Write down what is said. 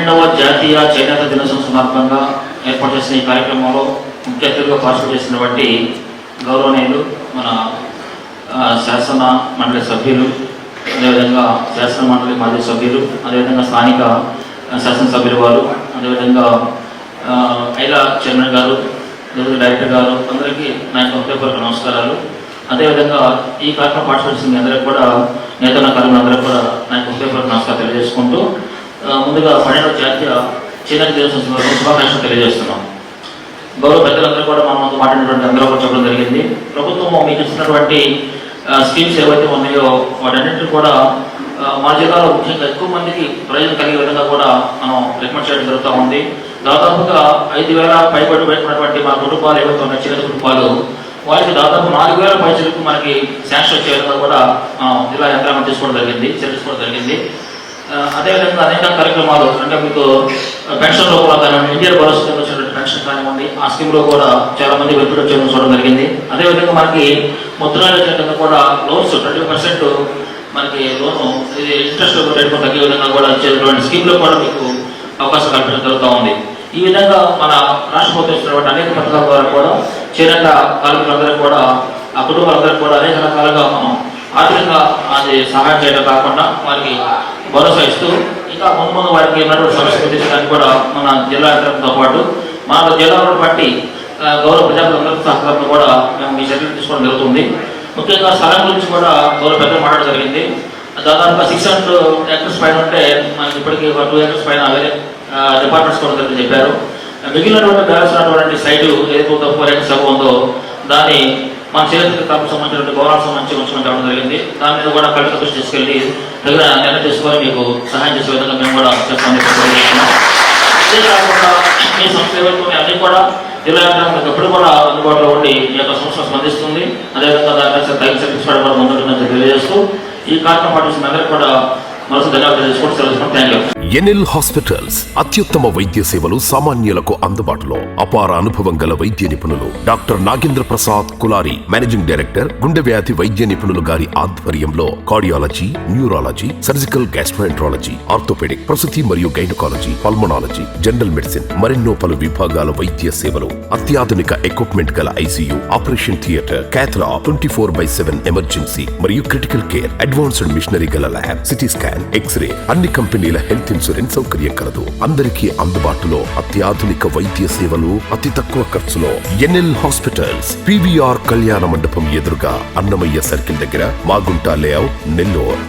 12వ జాతీయ చేనేత దినోత్సవం సందర్భంగా ఏర్పాటు చేసిన ఈ కార్యక్రమంలో ముఖ్య అతిథిగా పార్టిసిపేట్ చేసినటువంటి గౌరవనీయులు మన శాసన మండలి సభ్యులు, అదేవిధంగా శాసన మండలి మాజీ సభ్యులు, అదేవిధంగా స్థానిక శాసనసభ్యులు వారు, అదేవిధంగా ఐలా చైర్మన్ గారు, డైరెక్టర్ గారు, అందరికీ నా యొక్క హృదయపూర్వక నమస్కారాలు. అదేవిధంగా ఈ కార్యక్రమం పార్టిసిపేట్ చేసిన అందరికీ కూడా, నేతన్న కార్యక్రమందరికీ కూడా నా యొక్క హృదయపూర్వక నమస్కారం తెలియజేసుకుంటూ, ముందుగా 12వ జాతీయ చేనేత దినోత్సవం శుభాకాంక్షలు తెలియజేస్తున్నాం. గౌరవ పెద్దలందరూ కూడా మన ముందు మాట్లాడినటువంటి అందరూ కూడా చెప్పడం జరిగింది. ప్రభుత్వం మీకు ఇచ్చినటువంటి స్కీమ్స్ ఏవైతే ఉన్నాయో వాటన్నింటినీ కూడా మా జిల్లాలో ముఖ్యంగా ఎక్కువ మందికి ప్రయోజనం కలిగే విధంగా కూడా మనం రికమెండ్ చేయడం జరుగుతూ ఉంది. దాదాపుగా 5,000 పైబడి పెట్టుకున్నటువంటి మా కుటుంబాలు ఏవైతే ఉన్నాయి, చేనేత కుటుంబాలు, వారికి దాదాపు 4,000 పైసలకు మనకి శాంక్షన్ వచ్చే విధంగా కూడా జిల్లా యంత్రాంగం తీసుకోవడం జరిగింది. అదేవిధంగా అనేక కార్యక్రమాలు, అంటే మీకు పెన్షన్ రూపంలో కానివ్వండి, ఇండియన్ భరోసా కింద వచ్చినటువంటి పెన్షన్ కానివ్వండి, ఆ స్కీమ్లో కూడా చాలా మంది పెట్టుబడి చేయడం చూడడం జరిగింది. అదేవిధంగా మనకి ముద్రా యోజన కింద కూడా లోన్స్ 20% మనకి లోను ఇంట్రెస్ట్ రేట్ తగ్గే విధంగా కూడా వచ్చేటువంటి స్కీమ్లో కూడా మీకు అవకాశం కల్పించడం జరుగుతూ ఉంది. ఈ విధంగా మన రాష్ట్ర ప్రభుత్వం ఇచ్చినటువంటి అనేక పథకాల ద్వారా కూడా చేనేత కార్మికులందరికీ కూడా, ఆ కుటుంబాలందరికీ కూడా అనేక రకాలుగా మనం ఆర్థికంగా అది సహాయం చేయడం కాకుండా వారికి భరోసా ఇస్తూ, ఇంకా ముందు వారికి ఉన్నటువంటి సమస్యలు తీర్చడానికి కూడా మన జిల్లా యంత్రంతో పాటు మన జిల్లాలో బట్టి గౌరవ ప్రజాప్రతినిధుల సహకారంతో కూడా మేము ఈ చర్యలు తీసుకోవడం జరుగుతుంది. ముఖ్యంగా స్థలం గురించి కూడా గౌరవ పెద్దలు మాట్లాడడం జరిగింది. దాదాపుగా 600 acres పైన ఉంటే మనకి ఇప్పటికీ 2 acres పైన వేరే డిపార్ట్మెంట్స్ కూడా చెప్పారు. మిగిలినటువంటి బ్యాలెన్స్ ఉన్నటువంటి సైటు ఏదైతే 4 acres ఉందో దాన్ని మన చేనేత కార్మికు సంబంధించినటువంటి గౌరవానికి సంబంధించి ఉంచమని చెప్పడం జరిగింది. దాని మీద కూడా కలెక్టర్ దృష్టి తీసుకెళ్లి తగిన నిర్ణయం తీసుకొని మీకు సహాయం చేసే విధంగా మేము కూడా చెప్పడం. అదే కాకుండా మీ సంస్థ ఏవైతే అన్ని కూడా జిల్లా యంత్రాంగం ఎప్పుడు కూడా అందుబాటులో ఉండి ఈ యొక్క సంస్థ స్పందిస్తుంది. అదేవిధంగా దాని తగిన సర్టిఫికేట్ కూడా ముందుంటుందని తెలియజేస్తూ ఈ కార్యక్రమం పాటిస్తున్న అందరికీ కూడా మరోసారి ధన్యవాదాలు తెలుసుకుంటూ థ్యాంక్ యూ. ఎన్ఎల్ హాస్పిటల్స్ అత్యుత్తమ వైద్య సేవలు సామాన్యులకు అందుబాటులో. అపార అనుభవం గల వైద్య నిపుణులు doctor Nagendra Prasad Kulari, managing director, గుండె వ్యాధి వైద్య నిపుణులు గారి ఆధ్వర్యంలో cardiology, neurology, surgical gastroenterology, orthopaedic, ప్రసూతి మరియు గైనకాలజీ, పల్మనాలజీ, జనరల్ మెడిసిన్, మరెన్నో పలు విభాగాల వైద్య సేవలు, అత్యాధునిక ఎక్విప్మెంట్ గల ICU, operation theatre, cath lab, 24/7 emergency మరియు క్రిటికల్ కేర్, అడ్వాన్స్డ్ మిషనరీ గల ల్యాబ్, సిటీ స్కాన్, ఎక్స్రే, అన్ని కంపెనీల హెల్త్ ఇన్సూరెన్స్ సౌకర్యం కలదు. అందరికీ అందుబాటులో అత్యాధునిక వైద్య సేవలు అతి తక్కువ ఖర్చులో. ఎన్ఎల్ హాస్పిటల్స్, పివిఆర్ కళ్యాణ మండపం ఎదురుగా, అన్నమయ్య సర్కిల్ దగ్గర, మాగుంట లేఅవుట్, నెల్లూరు.